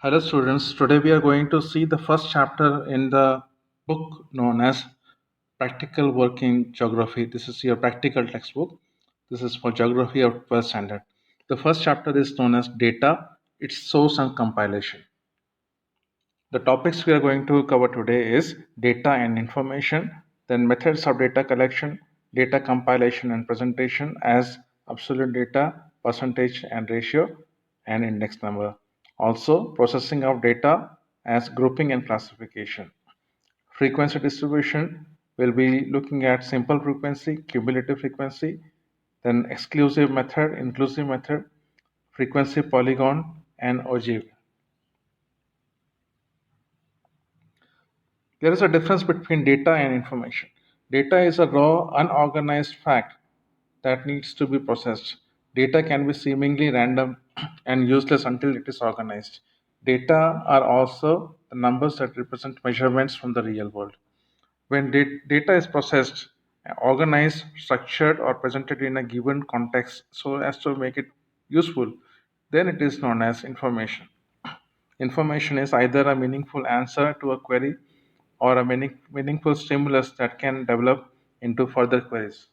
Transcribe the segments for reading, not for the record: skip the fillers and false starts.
Hello students, today we are going to see the first chapter in the book known as Practical Working Geography. This is your practical textbook. This is for Geography of 12th standard. The first chapter is known as Data, its source and compilation. The topics we are going to cover today is data and information, then methods of data collection, data compilation and presentation as absolute data, percentage and ratio, and index number. Also, processing of data as grouping and classification. Frequency distribution will be looking at simple frequency, cumulative frequency, then exclusive method, inclusive method, frequency polygon, and ogive. There is a difference between data and information. Data is a raw, unorganized fact that needs to be processed. Data can be seemingly random and useless until it is organized. Data are also the numbers that represent measurements from the real world. When data is processed, organized, structured, or presented in a given context so as to make it useful, then it is known as information. Information is either a meaningful answer to a query or a meaningful stimulus that can develop into further queries.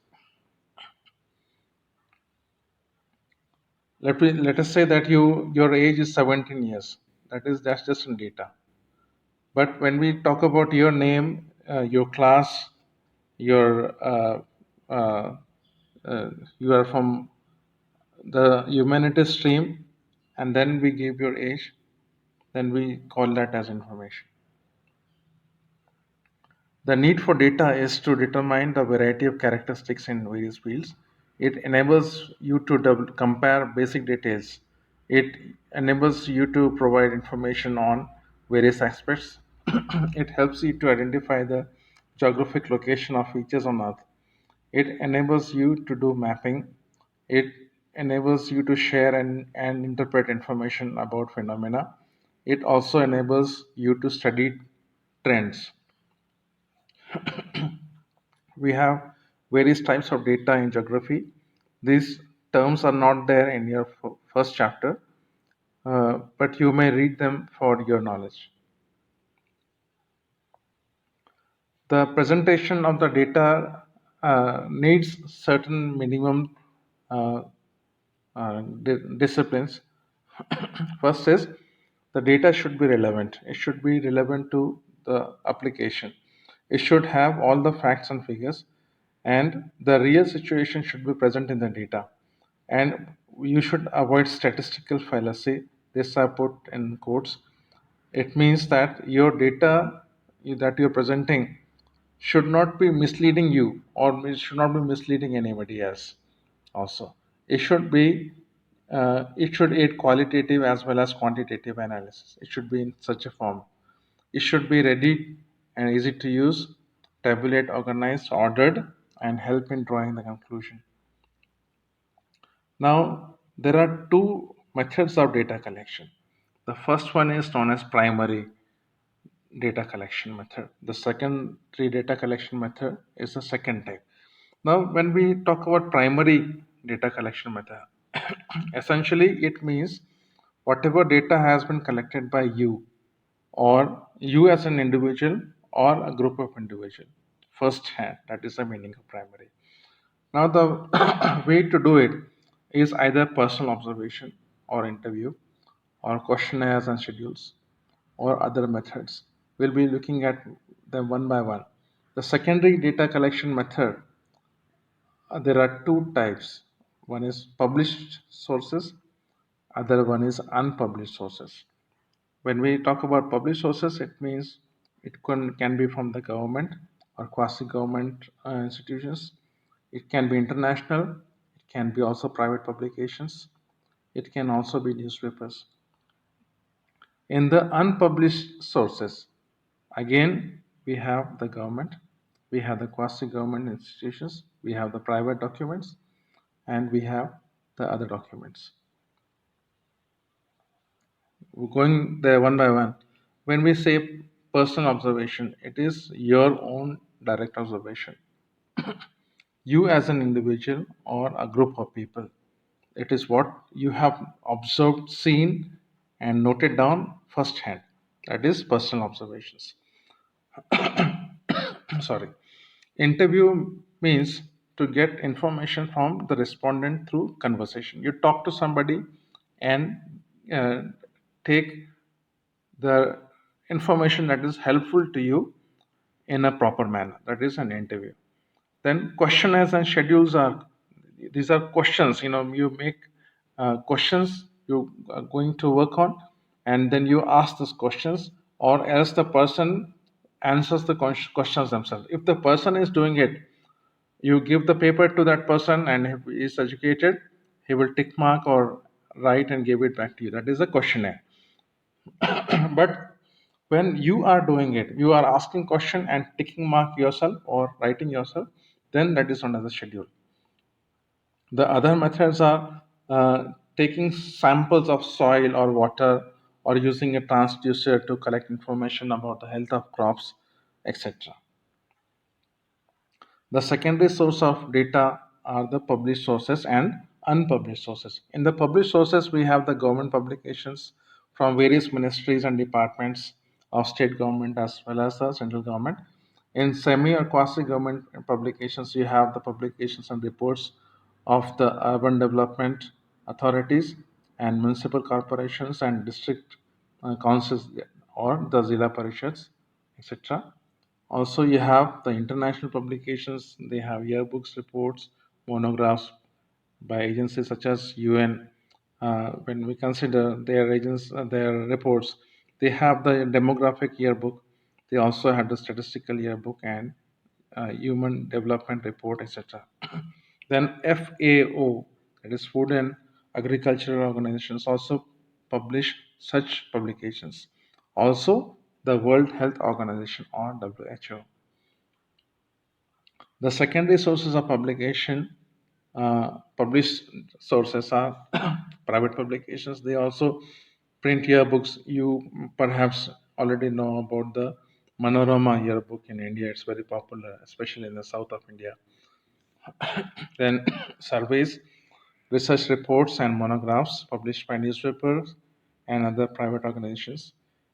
Let us say that your age is 17 years. That's just in data. But when we talk about your name, your class, your uh, you are from the humanities stream, and then we give your age, then we call that as information. The need for data is to determine the variety of characteristics in various fields. It enables you to compare basic details. It enables you to provide information on various aspects. It helps you to identify the geographic location of features on Earth. It enables you to do mapping. It enables you to share and interpret information about phenomena. It also enables you to study trends. We have various types of data in geography. These terms are not there in your first chapter, but you may read them for your knowledge. The presentation of the data needs certain minimum uh, disciplines. First is the data should be relevant. It should be relevant to the application. It should have all the facts and figures, and the real situation should be present in the data. And you should avoid statistical fallacy. This I put in quotes. It means that your data that you're presenting should not be misleading you, or it should not be misleading anybody else also. It should be it should aid qualitative as well as quantitative analysis. It should be in such a form. It should be ready and easy to use, tabulate, organized, ordered, and help in drawing the conclusion. Now, there are two methods of data collection. The first one is known as primary data collection method. The secondary data collection method is the second type. Now, when we talk about primary data collection method, essentially it means whatever data has been collected by you, or you as an individual or a group of individual first hand. That is the meaning of primary. Now, the way to do it is either personal observation or interview or questionnaires and schedules or other methods. We'll be looking at them one by one. The secondary data collection method, there are two types. One is published sources, other one is unpublished sources. When we talk about published sources, it means can be from the government or quasi-government institutions. It can be international. It can be also private publications. It can also be newspapers. In the unpublished sources, again, we have the government, we have the quasi-government institutions, we have the private documents, and we have the other documents. We're going there one by one. When we say personal observation, it is your own direct observation. You as an individual or a group of people. It is what you have observed, seen, and noted down first hand. That is personal observations. Sorry. Interview means to get information from the respondent through conversation. You talk to somebody and uh, take the information that is helpful to you in a proper manner. That is an interview. Then questionnaires and schedules are, these are questions. You make questions you are going to work on, and then you ask those questions, or else the person answers the questions themselves. If the person is doing it, you give the paper to that person, and if he is educated, he will tick mark or write and give it back to you. That is a questionnaire. But when you are doing it, you are asking question and ticking mark yourself or writing yourself, then that is another schedule. The other methods are taking samples of soil or water, or using a transducer to collect information about the health of crops, etc. The secondary source of data are the published sources and unpublished sources. In the published sources, we have the government publications from various ministries and departments of state government as well as the central government. In semi or quasi government publications, you have the publications and reports of the urban development authorities and municipal corporations and district councils or the Zilla Parishads, etc. Also, you have the international publications. They have yearbooks, reports, monographs by agencies such as UN. When we consider their reports, they have the demographic yearbook. They also have the statistical yearbook and human development report, etc. Then FAO, that is Food and Agricultural Organizations, also publish such publications. Also, the World Health Organization or WHO. The secondary sources of publication, published sources are private publications. They also print yearbooks. You perhaps already know about the Manorama yearbook in India. It's very popular, especially in the south of India. Then surveys, research reports, and monographs published by newspapers and other private organizations.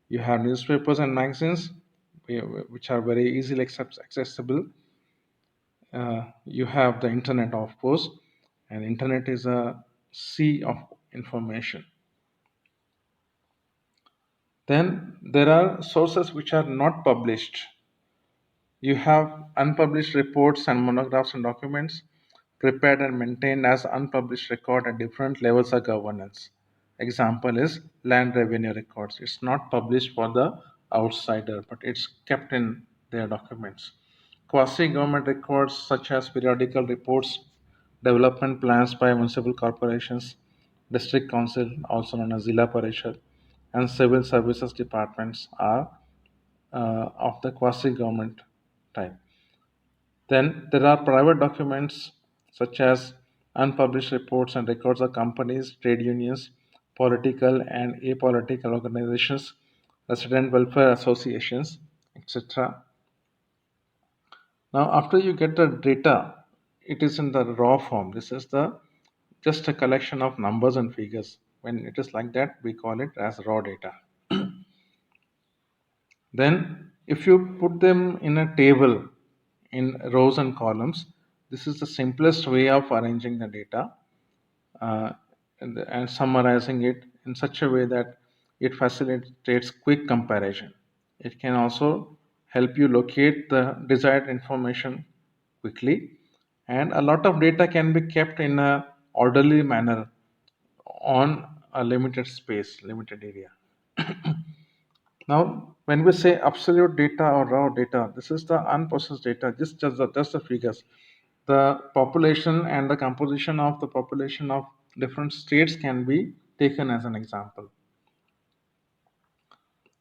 You have newspapers and magazines, which are very easily accessible. You have the internet, of course, and internet is a sea of information. Then there are sources which are not published. You have unpublished reports and monographs and documents prepared and maintained as unpublished record at different levels of governance. Example is land revenue records. It's not published for the outsider, but it's kept in their documents. Quasi government records such as periodical reports, development plans by municipal corporations, district council, also known as Zilla Parishad, and civil services departments are of the quasi government type. Then there are private documents such as unpublished reports and records of companies, trade unions, political and apolitical organizations, resident welfare associations, etc. Now, after you get the data, it is in the raw form. This is the just a collection of numbers and figures. When it is like that, we call it as raw data. Then, if you put them in a table in rows and columns, this is the simplest way of arranging the data uh, and summarizing it in such a way that it facilitates quick comparison. It can also help you locate the desired information quickly, and a lot of data can be kept in a orderly manner on a limited space, limited area. Now, when we say absolute data or raw data, this is the unprocessed data, just the figures. The population and the composition of the population of different states can be taken as an example.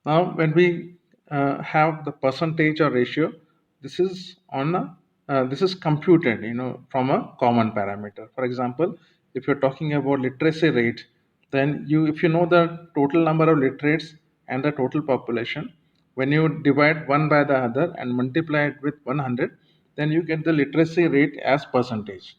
Now, when we have the percentage or ratio, this is this is computed, from a common parameter. For example, if you're talking about literacy rate, then if you know the total number of literates and the total population, when you divide one by the other and multiply it with 100, then you get the literacy rate as percentage.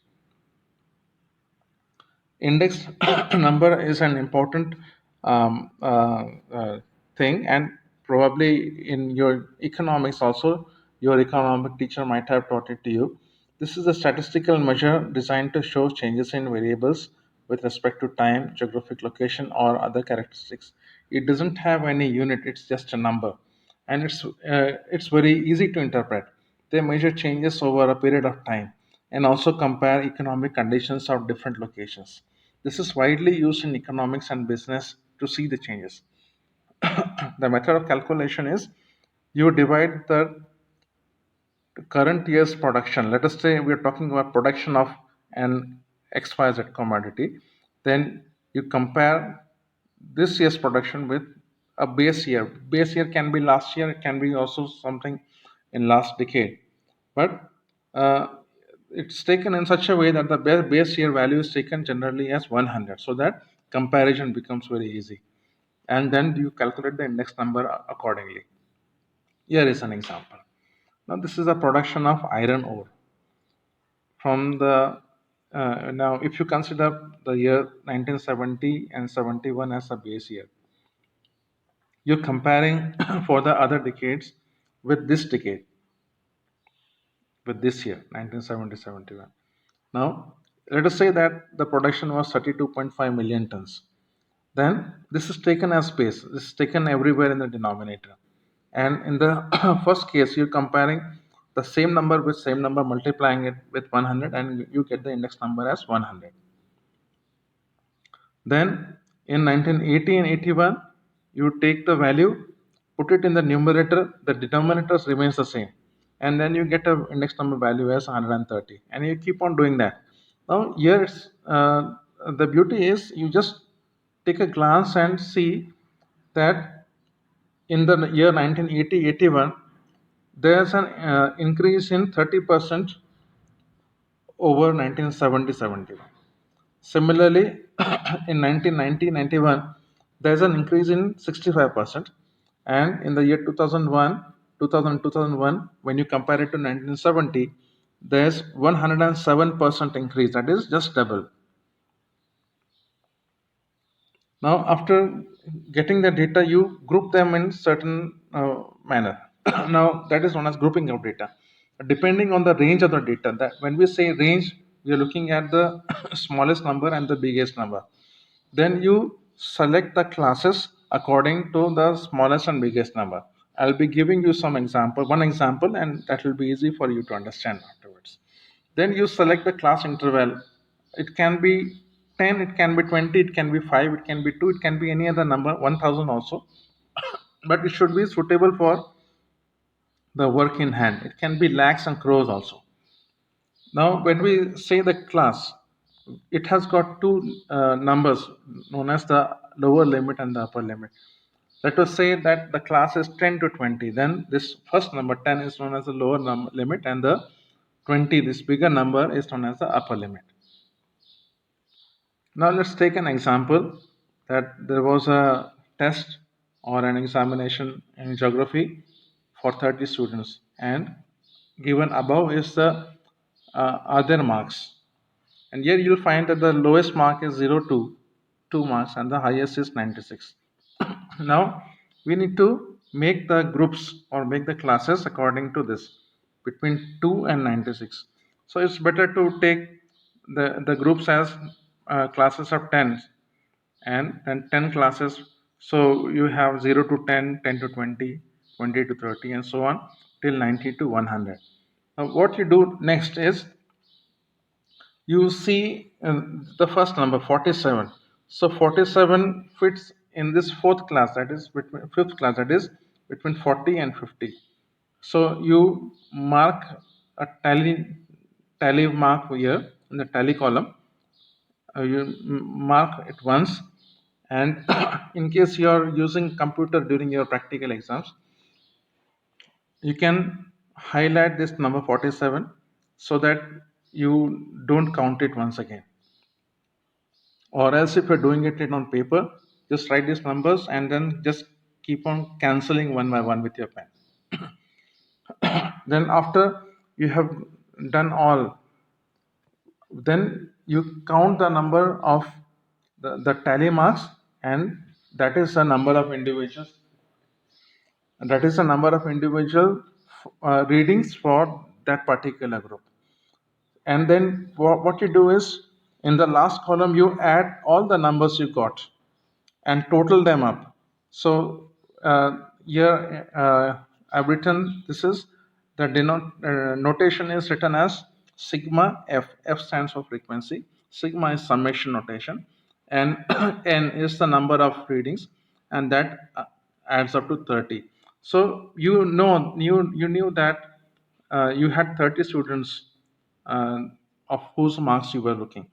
Index number is an important um, uh, uh, thing, and probably in your economics also, your economic teacher might have taught it to you. This is a statistical measure designed to show changes in variables with respect to time, geographic location, or other characteristics. It doesn't have any unit; it's just a number, and it's very easy to interpret. They measure changes over a period of time and also compare economic conditions of different locations. This is widely used in economics and business to see the changes. The method of calculation is you divide the current year's production. Let us say we are talking about production of an XYZ commodity. Then you compare this year's production with a base year. Base year can be last year, it can be also something in last decade. But uh, it's taken in such a way that the base year value is taken generally as 100, so that comparison becomes very easy. And then you calculate the index number accordingly. Here is an example. Now, this is a production of iron ore from the now. If you consider the year 1970 and 71 as a base year, you're comparing for the other decades with this decade, with this year 1970 71. Now, let us say that the production was 32.5 million tons. Then this is taken as base. This is taken everywhere in the denominator. And in the first case, you're comparing the same number with same number, multiplying it with 100, and you get the index number as 100. Then in 1980 and 81, you take the value, put it in the numerator, the denominator remains the same. And then you get a index number value as 130. And you keep on doing that. Now, here the beauty is you just take a glance and see that in the year 1980-81, there's an increase in 30% over 1970-71. Similarly, in 1990-91, there's an increase in 65%. And in the year 2001, 2001, when you compare it to 1970, there's 107% increase. That is just double. Now, after getting the data, you group them in certain manner. Now, that is known as grouping of data. Depending on the range of the data, that when we say range, we are looking at the smallest number and the biggest number. Then you select the classes according to the smallest and biggest number. I'll be giving you one example, and that will be easy for you to understand afterwards. Then you select the class interval. It can be 10, it can be 20, it can be 5, it can be 2, it can be any other number, 1000 also. But it should be suitable for the work in hand. It can be lakhs and crores also. Now, when we say the class, it has got two numbers known as the lower limit and the upper limit. Let us say that the class is 10 to 20. Then this first number 10 is known as the lower limit, and the 20, this bigger number, is known as the upper limit. Now let's take an example that there was a test or an examination in geography for 30 students, and given above is the other marks. And here you'll find that the lowest mark is 0 to 2 marks and the highest is 96. Now we need to make the groups or make the classes according to this between 2 and 96. So it's better to take the groups as classes of 10 and then 10 classes. So you have 0 to 10, 10 to 20, 20 to 30, and so on till 90 to 100. Now what you do next is you see the first number 47. So 47 fits in this fourth class, that is between fifth class, that is between 40 and 50. So you mark a tally mark here in the tally column. You mark it once, and in case you are using computer during your practical exams, you can highlight this number 47 so that you don't count it once again. Or else if you're doing it on paper, just write these numbers and then just keep on cancelling one by one with your pen. Then after you have done all, then you count the number of the tally marks, and that is the number of individuals And that is the number of individual readings for that particular group. And then what you do is, in the last column, you add all the numbers you got and total them up. So here I've written, this is the notation is written as sigma f. F stands for frequency. Sigma is summation notation, and n is the number of readings, and that adds up to 30. So you knew that you had 30 students uh, of whose marks you were looking.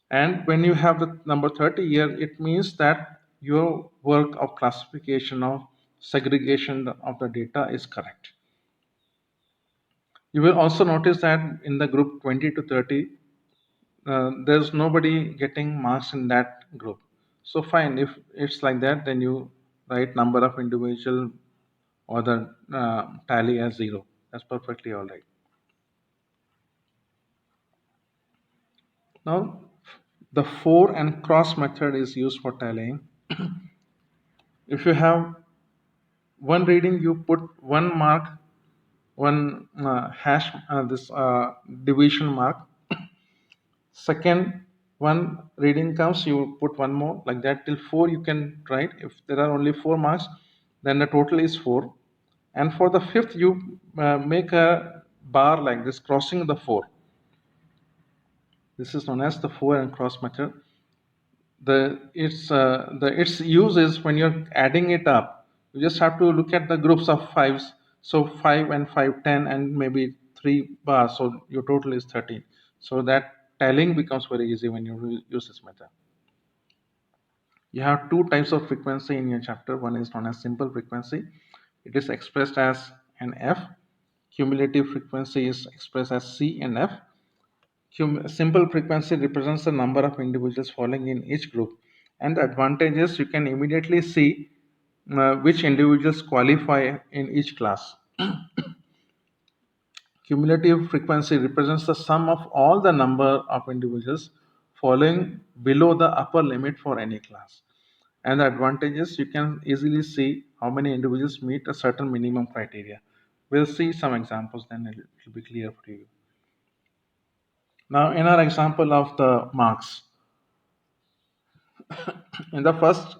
And when you have the number 30 here, it means that your work of classification of segregation of the data is correct. You will also notice that in the group 20 to 30, there's nobody getting marks in that group. So fine, if it's like that, then you write number of individual or the tally as 0. That's perfectly all right. Now, the for and cross method is used for tallying. If you have one reading, you put one mark, one hash, this division mark. Second one reading comes, you put one more, like that till 4 you can write. If there are only 4 marks, then the total is 4. And for the fifth, you make a bar like this, crossing the 4. This is known as the for and cross method. Its use is when you're adding it up, you just have to look at the groups of fives. So 5 and 5, 10, and maybe 3 bars, so your total is 13. So that tallying becomes very easy when you use this method. You have two types of frequency in your chapter. One is known as simple frequency. It is expressed as an F. Cumulative frequency is expressed as C and F. Simple frequency represents the number of individuals falling in each group, and the advantage is you can immediately see which individuals qualify in each class. Cumulative frequency represents the sum of all the number of individuals falling below the upper limit for any class. And the advantage is you can easily see how many individuals meet a certain minimum criteria. We'll see some examples, then it will be clear for you. Now, in our example of the marks, in the first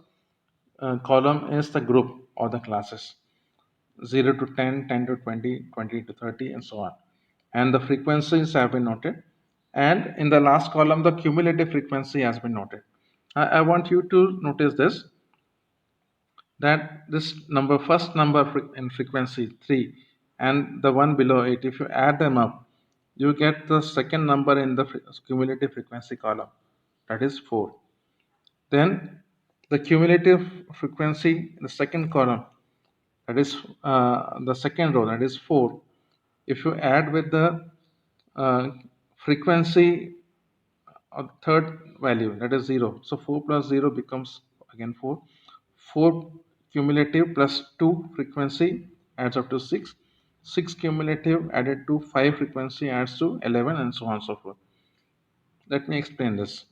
column is the group or the classes, 0 to 10, 10 to 20, 20 to 30, and so on. And the frequencies have been noted. And in the last column, the cumulative frequency has been noted. I want you to notice this, that this number, first number in frequency 3, and the one below it, if you add them up, you get the second number in the cumulative frequency column, that is 4. Then the cumulative frequency in the second column, that is the second row, that is 4. If you add with the frequency of third value, that is 0, so 4 plus 0 becomes again 4. 4 cumulative plus 2 frequency adds up to 6. 6 cumulative added to 5 frequency adds to 11, and so on and so forth. Let me explain this.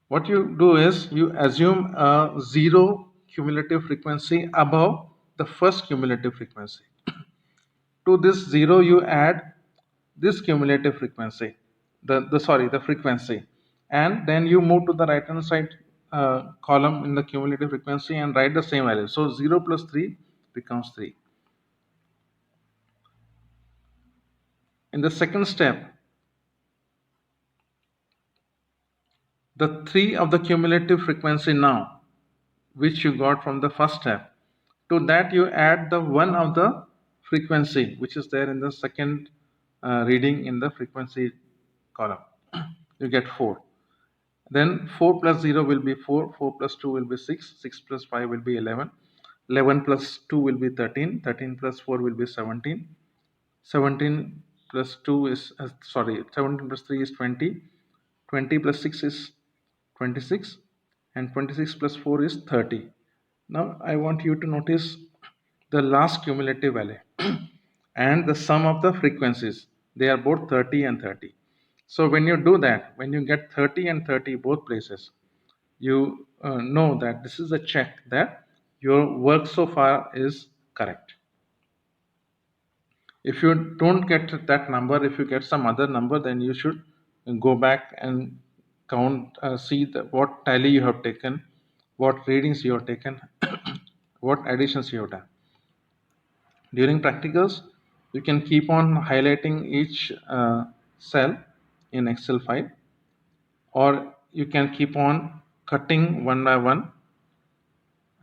What you do is you assume a 0 cumulative frequency above the first cumulative frequency. To this 0 you add this cumulative frequency, the frequency, and then you move to the right hand side column in the cumulative frequency and write the same value. So 0 plus 3 becomes 3. In the second step, the 3 of the cumulative frequency now, which you got from the first step, to that you add the 1 of the frequency which is there in the second reading in the frequency column. You get 4. Then 4 plus 0 will be 4, 4 plus 2 will be 6, 6 plus 5 will be 11, 11 plus 2 will be 13, 13 plus 4 will be 17, 17 plus 2 is, 17 plus 3 is 20, 20 plus 6 is 26, and 26 plus 4 is 30. Now I want you to notice the last cumulative value and the sum of the frequencies. They are both 30 and 30. So when you do that, when you get 30 and 30 both places, you know that this is a check that your work so far is correct. If you don't get that number, if you get some other number, then you should go back and count, see what tally you have taken, what readings you have taken, what additions you have done. During practicals, you can keep on highlighting each cell in Excel file, or you can keep on cutting one by one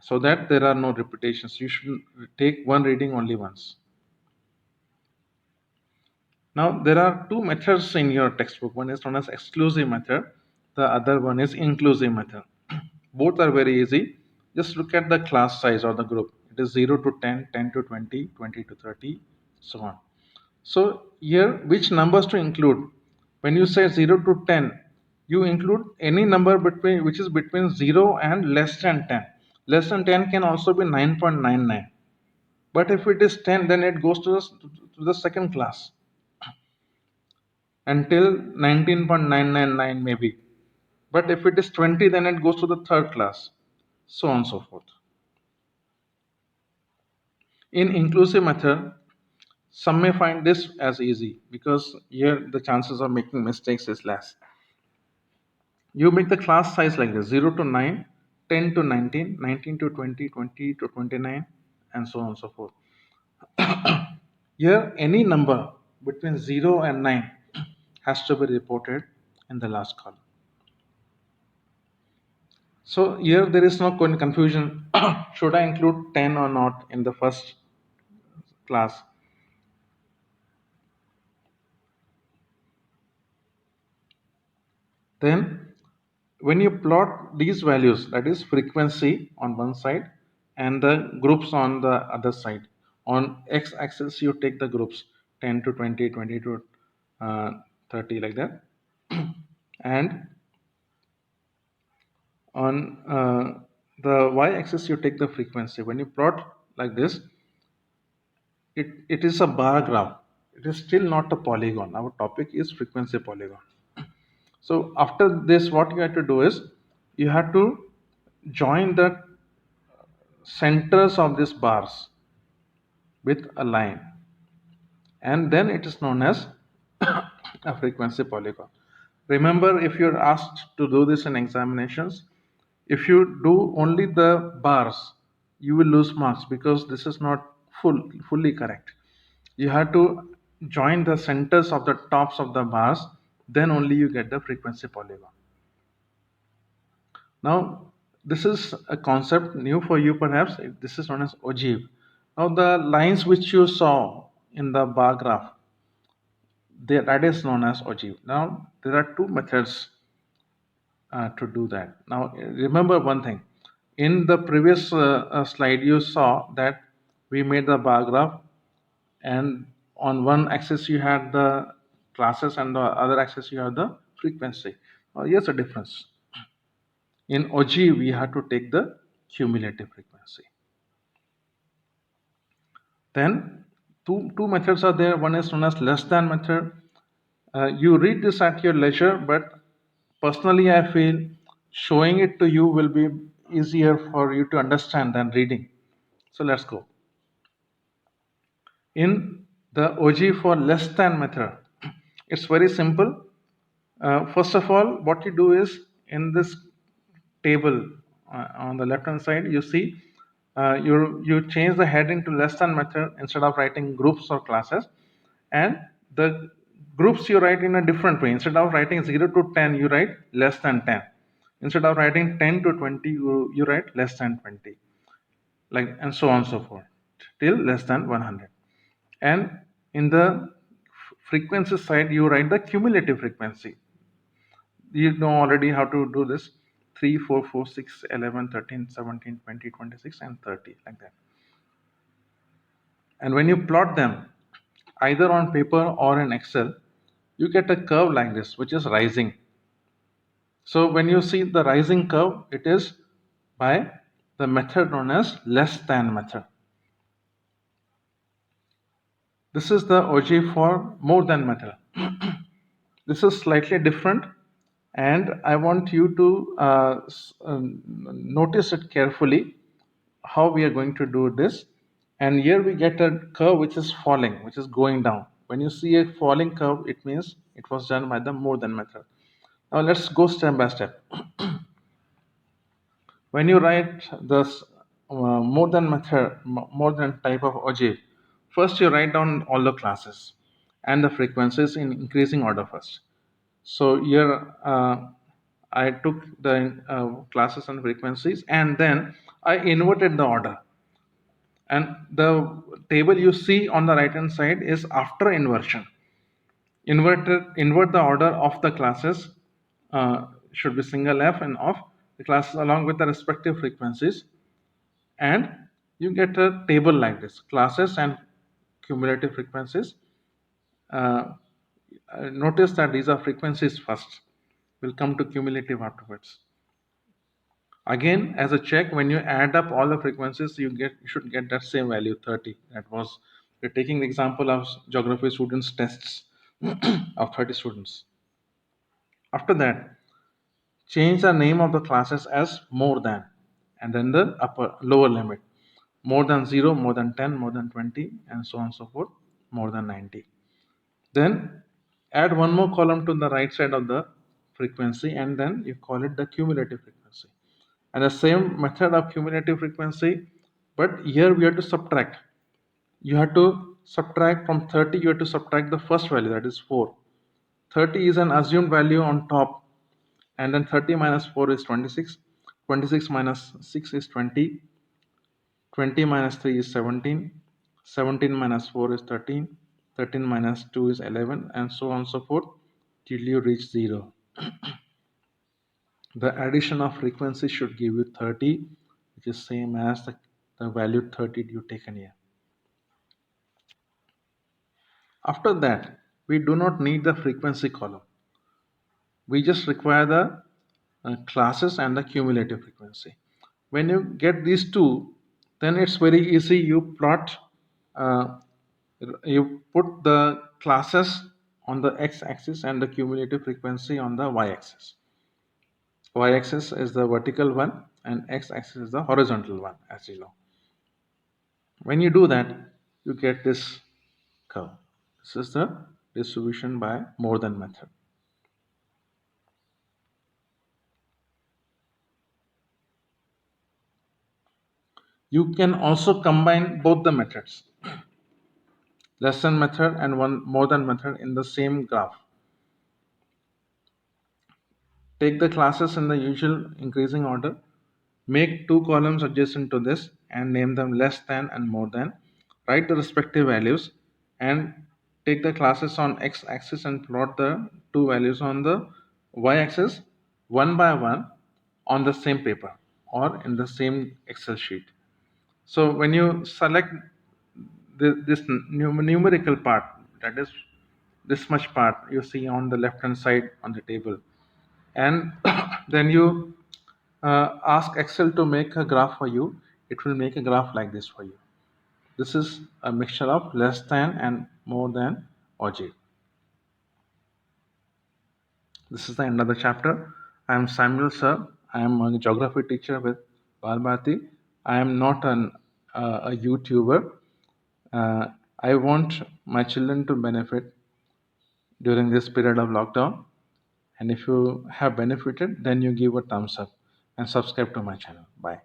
so that there are no repetitions. You should take one reading only once. Now, there are two methods in your textbook. One is known as exclusive method. The other one is inclusive method. Both are very easy. Just look at the class size or the group. It is 0 to 10, 10 to 20, 20 to 30, so on. So here, which numbers to include? When you say 0 to 10, you include any number between which is between 0 and less than 10. Less than 10 can also be 9.99. But if it is 10, then it goes to the second class until 19.999 maybe. But if it is 20, then it goes to the third class, so on and so forth. In inclusive method, some may find this as easy because here the chances of making mistakes is less. You make the class size like this: 0 to 9, 10 to 19, 19 to 20, 20 to 29, and so on and so forth. Here, any number between 0 and 9 has to be reported in the last column. So here there is no confusion. Should I include 10 or not in the first class? Then when you plot these values, that is frequency on one side and the groups on the other side. On x-axis you take the groups 10 to 20, 20 to 30, like that. And on the y-axis you take the frequency. When you plot like this, it is a bar graph. It is still not a polygon. Our topic is frequency polygon. So after this, what you have to do is you have to join the centers of these bars with a line, and then it is known as a frequency polygon. Remember, if you're asked to do this in examinations, if you do only the bars, you will lose marks because this is not fully correct. You have to join the centers of the tops of the bars, then only you get the frequency polygon. Now, this is a concept new for you perhaps. This is known as ogive. Now, the lines which you saw in the bar graph, that is known as ogive. Now, there are two methods to do that. Now, remember one thing. In the previous slide, you saw that we made the bar graph, and on one axis you had the classes, and the other axis you have the frequency. Here's the difference. In ogive, we have to take the cumulative frequency. Then two methods are there. One is known as less than method. You read this at your leisure, but personally I feel showing it to you will be easier for you to understand than reading. So let's go. In the ogive for less than method, it's very simple. First of all, what you do is in this table on the left hand side, you see you change the heading to less than method instead of writing groups or classes, and the groups you write in a different way. Instead of writing 0 to 10, you write less than 10. Instead of writing 10 to 20, you write less than 20, like, and so on and so forth till less than 100. And in the frequency side, you write the cumulative frequency. You know already how to do this: 3, 4, 4, 6, 11, 13, 17, 20, 26, and 30, like that. And when you plot them either on paper or in Excel, you get a curve like this, which is rising. So when you see the rising curve, it is by the method known as less than method. This is the ogive for more than method. This is slightly different, and I want you to notice it carefully. how we are going to do this. And here we get a curve which is falling, which is going down. When you see a falling curve, it means it was done by the more than method. Now let's go step by step. When you write this more than method, more than type of object, first you write down all the classes and the frequencies in increasing order first. So here I took the classes and frequencies, and then I inverted the order. And the table you see on the right hand side is after inversion. Invert the order of the classes, should be single F and of the classes along with the respective frequencies, and you get a table like this: classes and cumulative frequencies. Uh, Notice that these are frequencies first. We'll come to cumulative afterwards. Again, as a check, when you add up all the frequencies, you should get that same value 30. That was, we're taking the example of geography students tests of 30 students. After that, change the name of the classes as more than, and then the lower limit: more than 0, more than 10, more than 20, and so on and so forth, more than 90. Then add one more column to the right side of the frequency, and then you call it the cumulative frequency. And the same method of cumulative frequency, but here we have to subtract. You have to subtract from 30, you have to subtract the first value, that is 4. 30 is an assumed value on top, and then 30 minus 4 is 26. 26 minus 6 is 20. 20 minus 3 is 17. 17 minus 4 is 13. 13 minus 2 is 11, and so on and so forth till you reach 0. The addition of frequency should give you 30, which is same as the value 30 you taken here. After that, we do not need the frequency column. We just require the classes and the cumulative frequency. When you get these two, then it's very easy. Uh, you put the classes on the x-axis and the cumulative frequency on the y-axis. Y-axis is the vertical one, and x-axis is the horizontal one, as you know. When you do that, you get this curve. This is the distribution by more than method. You can also combine both the methods, less than method and one more than method, in the same graph. Take the classes in the usual increasing order, make two columns adjacent to this and name them less than and more than. Write the respective values and take the classes on x-axis and plot the two values on the y-axis one by one on the same paper or in the same Excel sheet. So when you select this numerical part, that is this much part you see on the left hand side on the table, and then you ask Excel to make a graph for you, it will make a graph like this for you. This is a mixture of less than and more than object. This is the end of the chapter. I am Samuel Sir. I am a geography teacher with Balbhati. I am not a YouTuber. I want my children to benefit during this period of lockdown. And if you have benefited, then you give a thumbs up and subscribe to my channel. Bye.